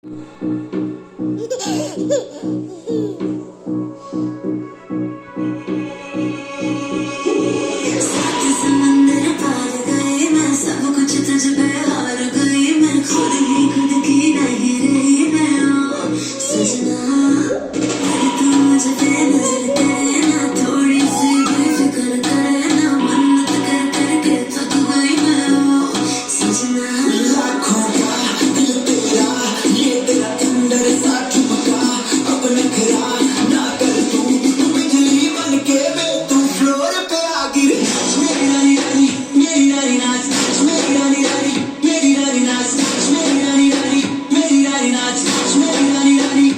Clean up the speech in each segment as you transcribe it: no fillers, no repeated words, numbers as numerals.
समंदर पार गए मैं, सब कुछ तुझ पे हार गई मैं, खुद ही खुद की नहीं रही मैं। ओ सजना, अरे तू मुझ पे नजर करे ना, थोड़ी सी भी फिक्र करे ना, मन्नत कर करके थक गई मैं। ओ सजना, लाखों का दिल तेरा, ये तेरा अंदर सा ठुमका, अब नखरा ना कर तू बिजली बन के तू फ्लोर पे आ गिर। मेरी रानी रानी, मेरी रानी नाच, मेरी रानी रानी, मेरी रानी नाच, मेरी रानी रानी, मेरी रानी नाच, मेरी रानी रानी,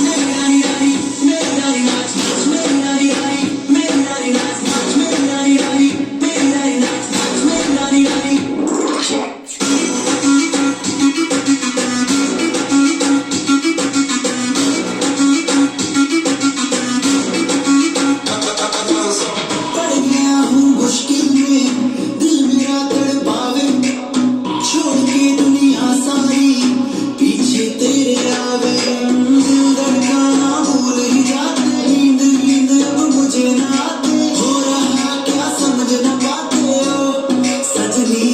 मेरी रानी रानी, मेरी रानी नाच, मेरी रानी रानी, मेरी रानी नाच, मेरी रानी रानी, मेरी रानी नाच, मेरी रानी रानी। पड़ गया हूँ मुश्किल में, दिल मेरा तड़पावे, छोड़ के दुनिया सारी पीछे तेरे आवे। दिल धड़काना भूल ही जाते, नींद नींद अब मुझे ना आते, हो रहा क्या समझ न पाते हो सजनी।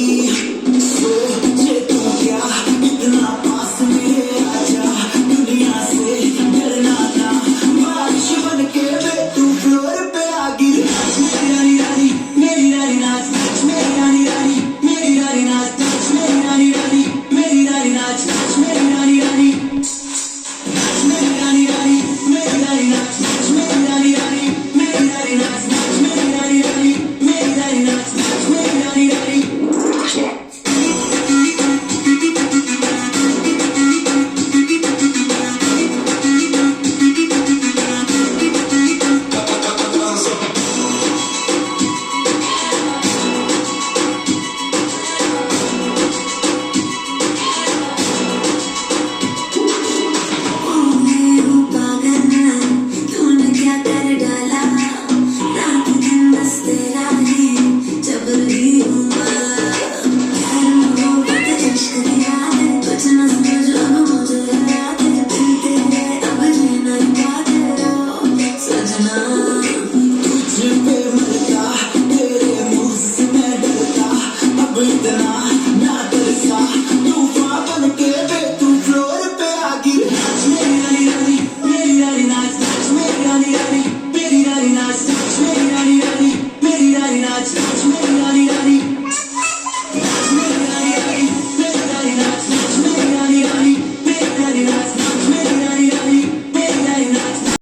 सोचे तो क्या इतना पास मेरे आजा, दुनिया से डरना था, बारिश बन के तू फ्लोर पे आ गिर। मेरी रानी रानी, मेरी रानी नाच, मेरी रानी रानी, मेरी रानी नाच, मेरी रानी रानी, मेरी रानी नाच, मेरी रानी रानी, मेरी रानी रानी, मेरी रानी नाच, मेरी रानी रानी, मेरी रानी नाच, मेरी रानी रानी, मेरी रानी नाच, मेरी रानी रानी। मैं हूँ पागल मैं, तूने क्या कर डाला, रात दिन बस तेरा ही जबरी हूँ मैं। प्यार मोहब्बत इश्क दिया है, कुछ न समझ अब मुझे याद है, बिन तेरे अब जी नहीं पाते हो सजना। तुझ पे मरता, तेरे मुँह से मैं डरता, अब इतना